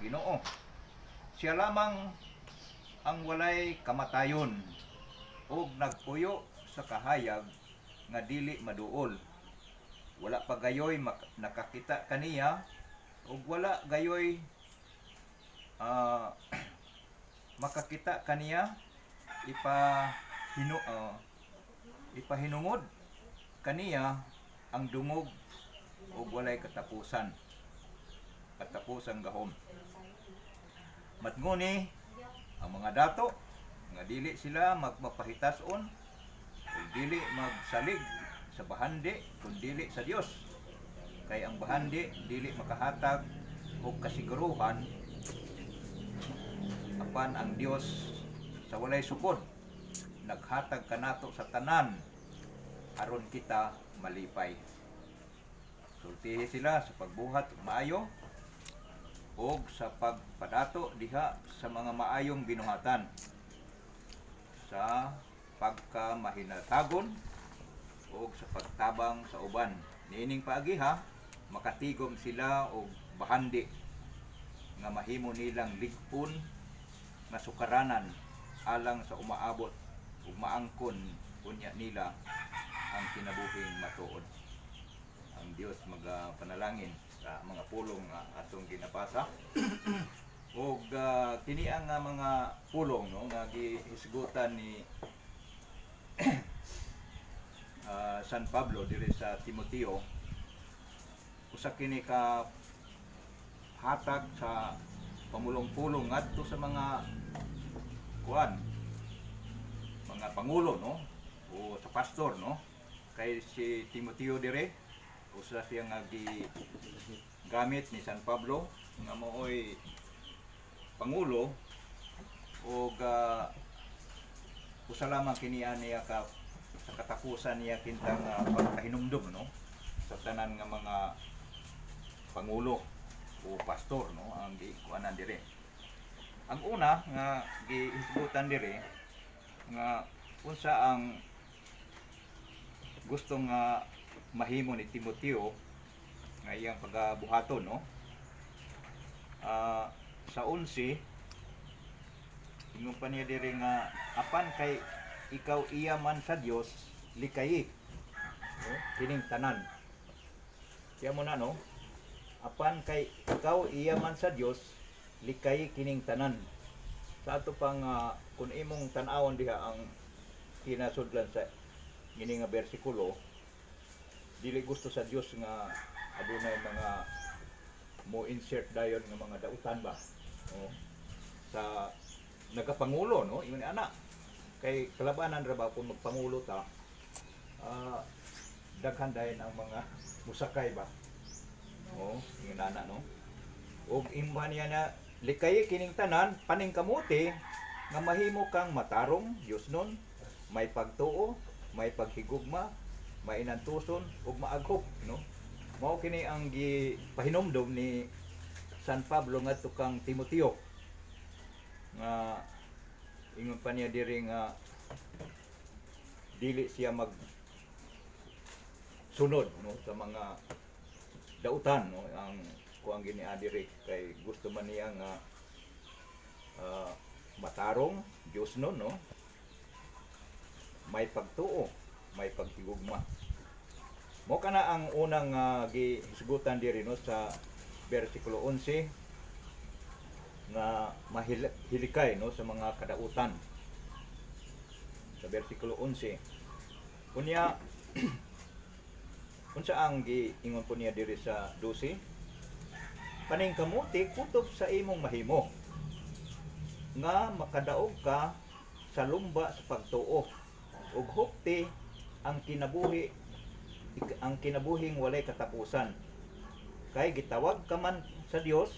Ginoo. Siya lamang ang walay kamatayon ug nagpuyo sa kahayag nga dili maduol. Wala pa gayoy nakakita kaniya ug wala gayoy makakita kaniya ipahinungod kaniya ang dungog ug walay katapusang gahom. Matnguni ang mga dato nga dili sila magpapahitason ug dili magsalig sa bahandi kun dili sa Dios. Kay ang bahandi dili makahatag og kasiguruhan apan ang Dios sa walay sukod naghatag kanato sa tanan aron kita malipay. Sultihi sila sa pagbuhat ug maayo ug sa pagpadato diha sa mga maayong binuhatan, sa pagkamahinatagon ug sa pagtabang sa uban. Niining paagiha makatigom sila og bahandi nga mahimo nilang ligpon nga sukaranan alang sa umaabot ug maangkon unya nila ang kinabuhing matuod. Ang Dios magapanalangin sa mga pulong nga atong ginapasa. ug kini ang mga pulong no nga gihisgutan ni San Pablo diri sa Timoteo, usa kini ka hatag sa pamulong-pulong ngadto sa mga mga pangulo no o sa pastor no. Kay si Timoteo dire usa siya nga gamit ni San Pablo nga maoy pangulo ug usa lamang kini niya sa katapusan niya kintang pagkahinumdum no sa tanan nga mga pangulo o pastor no ang kuanan dire. Ang una nga gihisgutan dire nga unsa ang gusto nga mahimo ni Timoteo nga iyang pagabuhaton no. Sa 11 ingon pa niya dire nga apan kay ikaw iya man sa Dios likayi no? Kining tanan kaya mo na no, apan kay ikaw iya man sa Dios likay kining tanan. Sa ato pang kung imong tan-awon diha ang kinasudlan sa gini nga bersikulo, dili gusto sa Dios nga adunay mga mo insert dayon nga mga dautan ba o sa nagapangulo no ingon ana kay kalabanan ra ba kung magpangulo ta daghan dayon ang mga musakay ba o ingon ana no. Ug imba niya na likay kining tanan paning kamuti nga mahimo kang matarong Dios nun, may pagtuo, may paghigugma, may inantuson ug maaghop no. Mao kini ang gipahinumdum ni San Pablo ngadto kang Timoteo nga ingon pa niya diri nga dili siya mag sunod no sa mga dautan no ang kuang gini diri kay gusto man niya nga matarong Dios no no, may pagtuo, may paghigugma. Mo kana ang unang gihisgutan diri no sa bersikulo 11 nga mahilikay no sa mga kadautan. Sa bersikulo 11 unya unsa ang giingon po niya diri sa 12, paning kamuti kutob sa imong mahimo nga makadaog ka sa lumba sa pagtuo ug hupti ang kinabuhing walay katapusan. Kay gitawag ka man sa Dios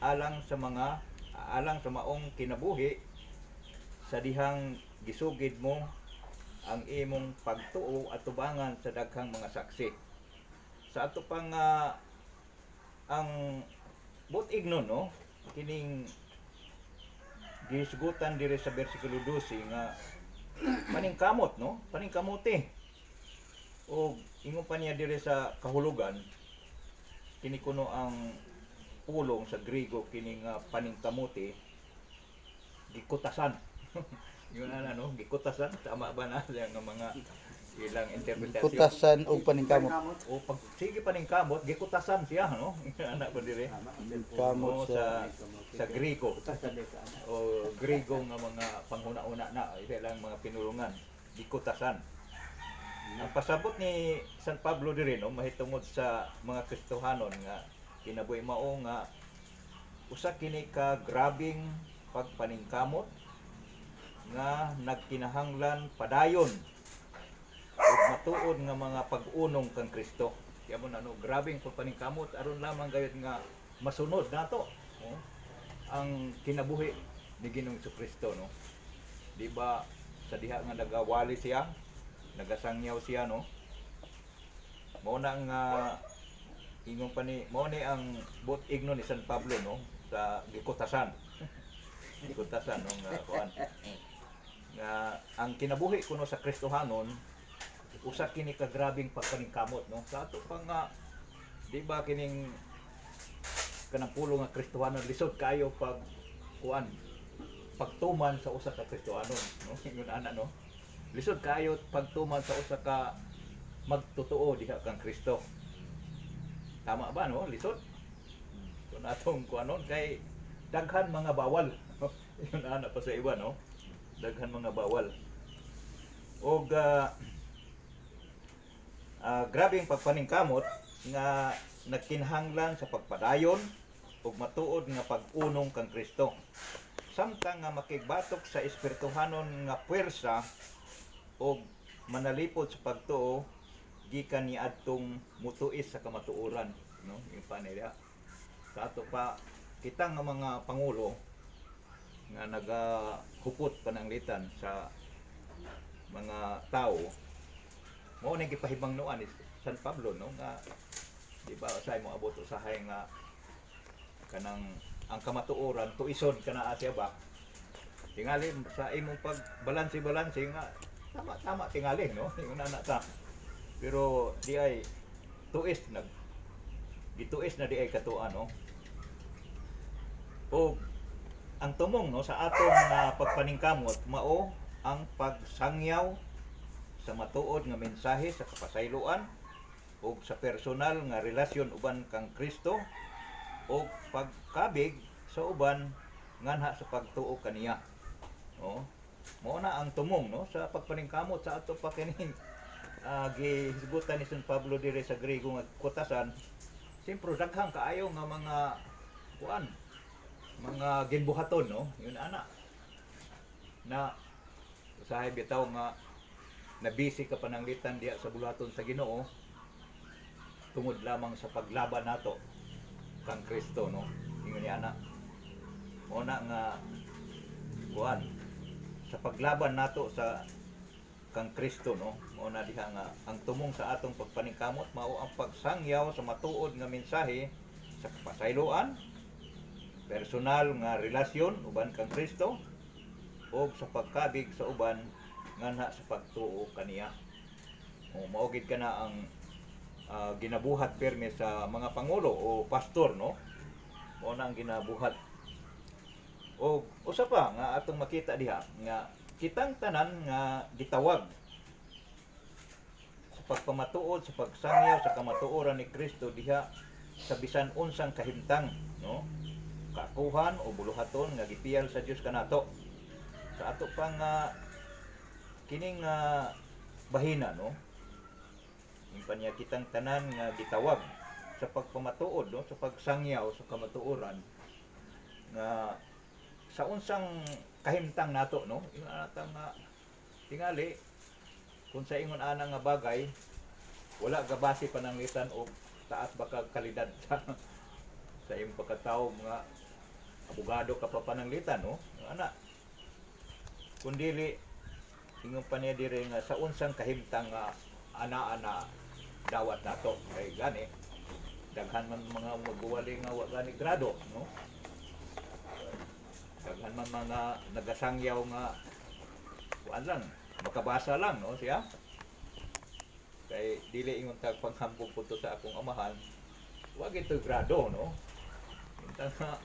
alang sa maong kinabuhi sa dihang gisugid mo ang imong pagtuo at tubangan sa daghang mga saksi. Sa ato pang ang butig no kining gisgutan dire sa bersikulo 12 nga paningkamot no, paningkamuti. O ingon pa niya dire sa kahulugan kini kuno ang pulong sa Griego kining paningkamuti gikutasan. Yun ano, gikutasan tama ba na nga mga ilang interpretasyon. Kutasan o paningkamot. O pag sige paningkamot gikutasan siya no. Ana ba dire? Kamot Sa Griego. O Griego nga mga panghuna-una na ilang mga pinulungan gikutasan. Ang pasabot ni San Pablo dire no mahitungod sa mga Kristohanon nga kinabuhi mao nga usa kini ka grabing pagpaningkamot nga nagkinahanglan padayon ug matuod nga mga pag-unong kang Kristo. Kaya mo no, grabing pagpaningkamot aron lamang gayud nga masunod nato ang kinabuhi ni Ginoong Kristo no. Di ba sa diha nga nagawali siya, nagasangyaw siya no. Mao na nga ingon pa ni mao ni ang bot igno ni San Pablo no sa gikutasan. Gikutasan no nga kuan. Nga ang kinabuhi kuno sa Kristohanon usa kini ka grabing pagpaningkamot no. Sa ato pa nga di ba kining kanang pulo nga Kristohanon lisod kayo pag kuan pagtuman sa usa ka Kristohanon no. Ingon ana no. Lisod kayo pagtuman sa usa ka magtotoo diha kang Kristo. Tama ba no? Lisod. Kung atong kuanon kay daghan mga bawal. Yun ana pa sa iba no. Daghan mga bawal. Og grabing pagpaningkamot nga nagkinahanglan sa pagpadayon ug matuod nga pag-unong kang Kristo. Samtang nga makigbatok sa espirituhanon nga puwersa ug manalipod sa pagtuo gikan ni adtong mutuis sa kamatuoran no. Yung panila sa ato pa kita nga mga pangulo nga nagahupot pananglitan sa mga tao mao ni gipahibangnuan ni San Pablo no nga di ba usay mo abot usahay nga kanang ang kamatuoran tuison kana asya ba tingali sa imong pagbalanse nga tama tingali no ingon ana ta pero di ay tuis gituis na di ay katuan no. O ang tumong no sa atong pagpaningkamot mao ang pagsangyaw sa matuod nga mensahe sa kapasayloan ug sa personal nga relasyon uban kang Kristo ug pagkabig sa uban nganha sa pagtuo kaniya. Oh, mao na ang tumong no sa pagpaningkamot sa ato pa kining gihisgutan ni San Pablo dire sa Griego nga kutasan. Siyempre daghang kaayo nga mga kuan mga ginbuhaton no yun ana na usahay bitaw nga nabisi ka pananglitan diya sa bulaton sa Ginoo tungod lamang sa paglaban nato kang Kristo no ingon ni ana mo na nga kuan sa paglaban nato sa kang Kristo no mo na diha nga ang tumong sa atong pagpaningkamot mao ang pagsangyaw sa matuod nga mensahe sa kapasayloan personal nga relasyon uban kang Kristo ug sa pagkabig sa uban nganha sa pagtuo kaniya. O mao gid kana ang ginabuhat pirmi sa mga pangulo o pastor no. Mao na ang ginabuhat. O usa pa nga atong makita diha nga kitang tanan nga gitawag sa pagpamatuod sa pagsangyaw sa kamatuoran ni Kristo diha sa bisan unsang kahimtang no. Kakuhan o buluhaton nga gipiyal sa Dios kanato sa ato pang kining bahina no yung panya kitang tanan nga gitawag sa pagpamatuod no sa pagsangyaw sa kamatuoran nga sa unsang kahimtang nato no yung anatang tingali kung sa ingon ana nga bagay wala gabase pananglitan og taas baka kalidad sa imong pagkatao mga abogado ka pa pananglitan no ana kundili ingon pa niya dire nga sa unsang kahimtang nga ana dawat nato kay gani daghan man mga magwali nga wa gani grado no daghan man mga nagasangyaw nga kuan lang makabasa lang no siya kay dili ingon tag panghampong punto sa akong amahan wa gito grado no Tanga,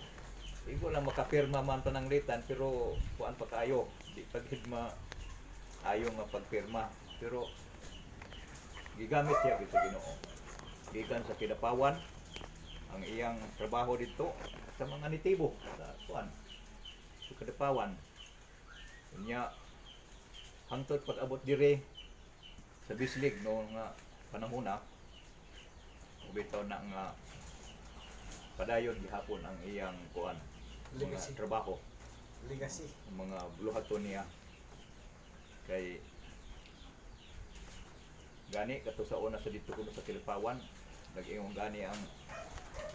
igo lang makapirma man pananglitan pero kuan pa kayo. Di pa gid ayo nga pagpirma. Pero gigamit siya gid sa Ginoo. Gikan sa Kidapawan ang iyang trabaho dito sa mga nitibo sa kuan sa Kidapawan. Unya hangtod pag-abot dire sa Bislig no nga panahon na bitaw na nga padayon gihapon ang iyang kuan mga Legacy. trabaho, Legacy. mga buluhaton niya kay gani kato sa una sa dito kuno sa Kidapawan nag-ingon gani ang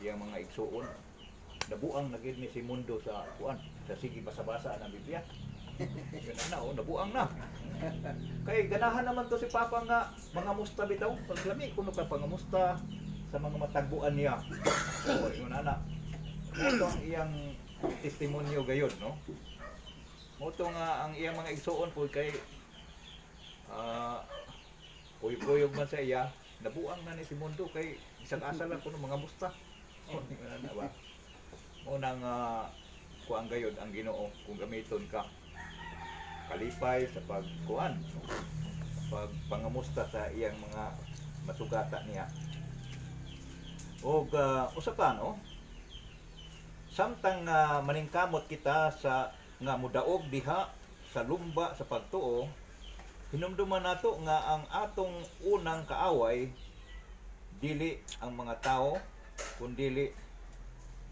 iyang mga igsuon nabuang na gid ni si Mundo sa kuan sa sige basa-basa ng Biblia. Yun na nabuang na. Kay ganahan naman to si Papa nga mga musta bitaw paglami kuno ka pangamusta sa mga matagbuan niya. O yun na. Ito ang iyang testimonyo gayon, no? Moto nga ang iyang mga igsuon po kay uyog-uyog man sa iya, nabuang na ni si Mundo kay isang asa lang kuno mga musta. O yun na ba? Unang kuang gayod ang Ginoo kung gamiton ka kalipay sa pagkuan no? Pagpangamusta sa iyang mga masugata niya og usa pa no samtang maningkamot kita sa nga mudaog diha sa lumba sa pagtuo hinumduman nato nga ang atong unang kaaway dili ang mga tao kundi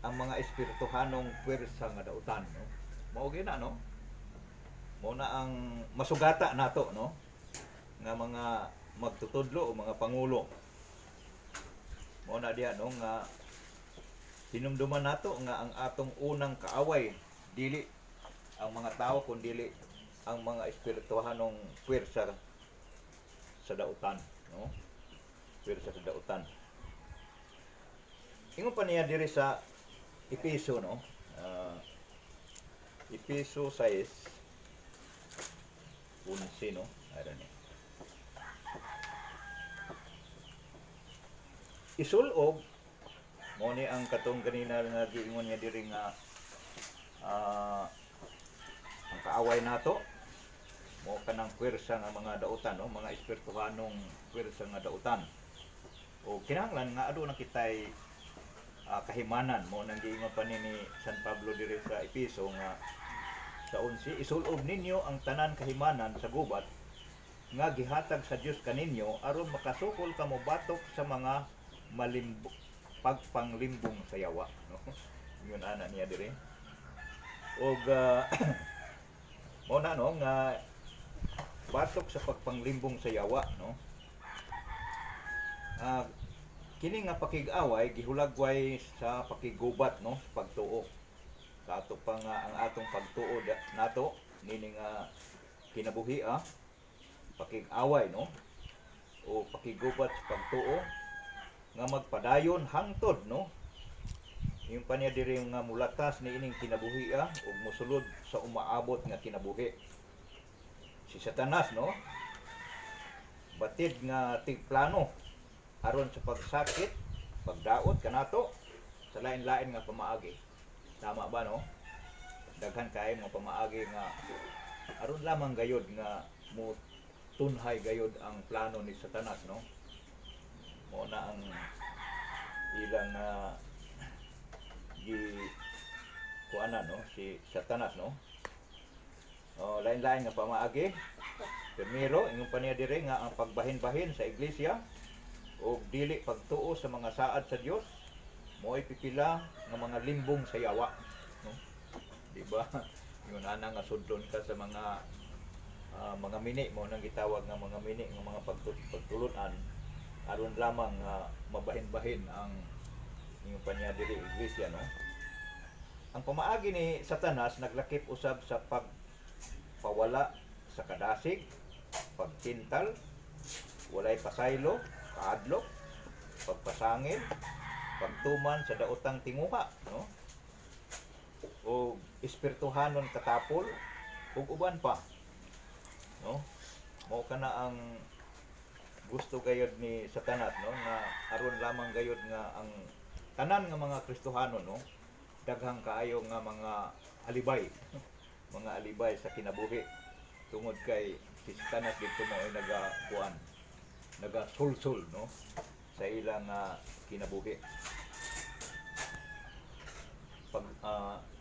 ang mga espirituhanong pwersa nga dautan no mao gina no mo na ang masugata nato no nga mga magtutudlo o mga pangulo mo na diha no nga hinumduman nato nga ang atong unang kaaway dili ang mga tao kundi dili ang mga espirituhanong pwersa sa dautan no pwersa sa dautan ingon pa niya diri sa Epeso no Epeso 6 11 no ara ni isulob mo ni ang katong ganina nga giingon niya diri nga ang kaaway nato mo kanang pwersa nga mga dautan no mga espirituhanong pwersa nga dautan o kinahanglan nga ado na kitay kahimanan mo nang giingon pa ni San Pablo diri sa Epeso nga sa 11 isulob ninyo ang tanan kahimanan sa gubat nga gihatag sa Dios kaninyo aron makasukol kamo batok sa mga pagpanglimbong sa yawa no yun ana niya dire og mo na no nga batok sa pagpanglimbong sa yawa no kini nga pakig-away gihulagway sa pakigubat no sa pagtuo sa ato pa nga ang atong pagtuo nato nini nga kinabuhi pakig-away no o pakigubat sa pagtuo nga magpadayon hangtod no yung pa niya diri nga mulatas ni ining kinabuhi ug mosulod sa umaabot nga kinabuhi si Satanas no batid nga tigplano aron sa pagsakit pagdaot kanato sa lain-lain nga pamaagi. Tama ba no? Daghan kay mga pamaagi nga aron lamang gayod nga mo tunhay gayod ang plano ni Satanas no. Mo na ang ilang kuanan no si Satanas no. O lain-lain nga pamaagi. Primero, ingon pa niya dire nga ang pagbahin-bahin sa iglesia o dili pagtuo sa mga saad sa Dios mo'y pipila ng mga limbong sa yawa no? Diba? Yun ana nga sudlon ka sa mga mini mo nang gitawag nga mga mini nga mga pagtulunan aron lamang mabahin-bahin ang inyong panya diri iglesia no. Ang pamaagi ni Satanas naglakip usab sa pagpawala sa kadasig, pagtintal, walay pasaylo, kaadlok, pagpasangil, pagtuman sa daotang tinguha no o espirituhanon katapol ug uban pa no mao kana ang gusto gayud ni Satanas no nga aron lamang gayud nga ang tanan nga mga Kristohano no daghang kaayo nga mga alibay, mga alibay sa kinabuhi tungod kay si Satanas dito mo ay nagasulsul no sa ilang kinabuhi. Pag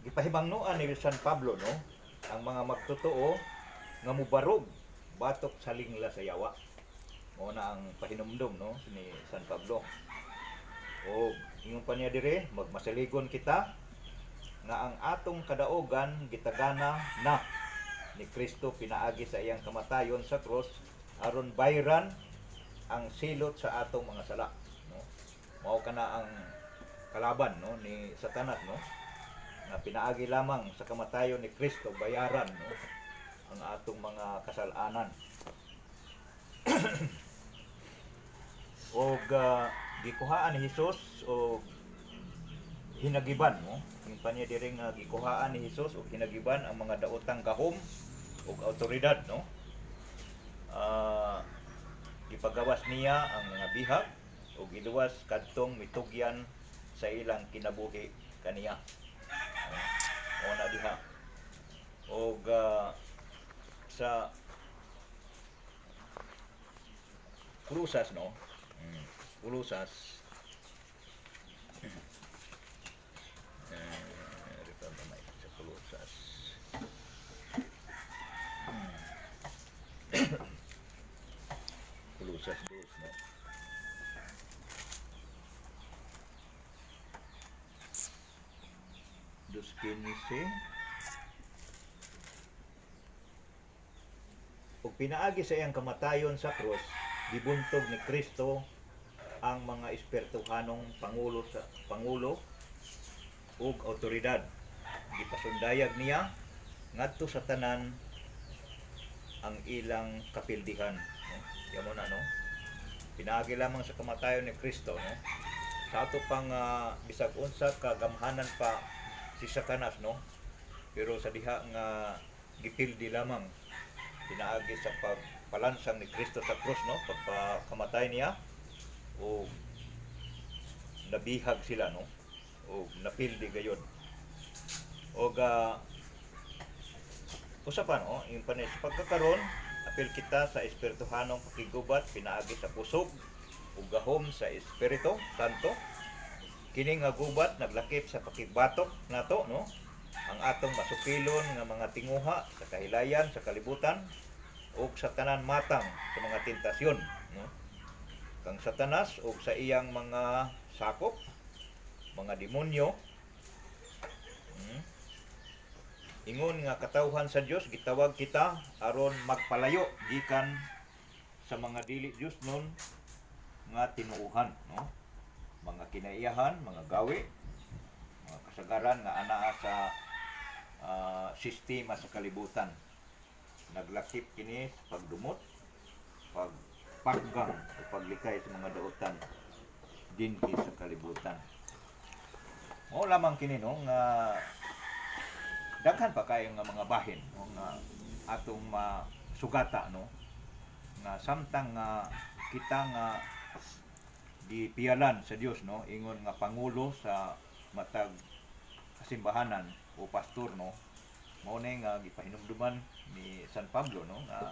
gipahibangnuan ni San Pablo no ang mga magtotoo nga mubarog batok sa lingla sa yawa. Mao na ang pahinumdom no ni San Pablo. O ingon pa niya dire magmasaligon kita nga ang atong kadaogan gitagana na ni Kristo pinaagi sa iyang kamatayon sa cross aron bayran ang silot sa atong mga sala no. Mao kana ang kalaban no ni Satanas no na pinaagi lamang sa kamatayon ni Kristo bayaran no ang atong mga kasalanan. Og gikuhaan ni Hesus o hinagiban no yung panya diri nga gikuhaan ni Hesus o hinagiban ang mga daotang gahom ug awtoridad no. Gipagawas niya ang mga bihag ug giluwas kadtong mitugyan sa ilang kinabuhi kaniya. O na diha. Og sa krusas no. Krusas. Sa krusas. Krusas dos no. Dos 15. Ug pinaagi sa iyang kamatayon sa cross, gibuntog ni Kristo ang mga espertuhanong pangulo ug awtoridad. Gipasundayag niya ngadto sa tanan ang ilang kapildihan no. Yamo na no. Pinaagi lamang sa kamatayon ni Kristo no. Sa ato pang bisag unsa kagamhanan pa si Satanas no. Pero sa diha nga gipildi lamang pinaagi sa pagpalansang ni Kristo sa krus no, pagpakamatay niya o nabihag sila no o napildi gayon. O usapan no, yung panis pagkakaron apil kita sa espirituhanong pakigubat pinaagi sa kusog ug gahom sa Espiritu Santo. Kini nga gubat naglakip sa pakibatok nato no ang atong masupilon nga mga tinguha sa kahilayan sa kalibutan ug sa tanan matang sa mga tentasyon no kang Satanas ug sa iyang mga sakop mga demonyo. Ingon nga katawhan sa Dios gitawag kita aron magpalayo gikan sa mga dili Dios nun nga tinuuhan no mga kinaiyahan mga gawi mga kasagaran nga anaa sa sistema sa kalibutan. Naglakip kini sa pagdumot, pagpaggang o paglikay sa mga daotan dinhi sa kalibutan. Mao lamang kini no nga daghan pa kayo nga mga bahin no, nga atong sugata no nga samtang kita nga gipiyalan sa Dios no ingon nga pangulo sa matag kasimbahanan o pastor no mao na nga gipahinumduman ni San Pablo no nga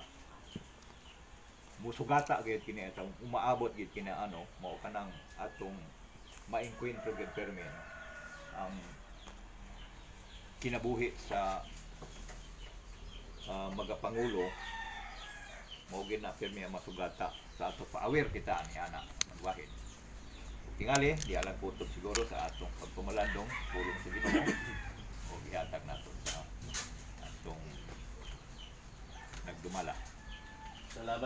musugata gyud kini atong umaabot gyud kini ano mao kanang atong maengkwentro gyud permi no? Ang kinabuhi sa magapangulo mao gyud na permi ang masugata sa ato pa-aware kita ani ana magwahid. Tingali di alang putod siguro sa atong pagpumalandong pulong sa Ginoo o gihatag nato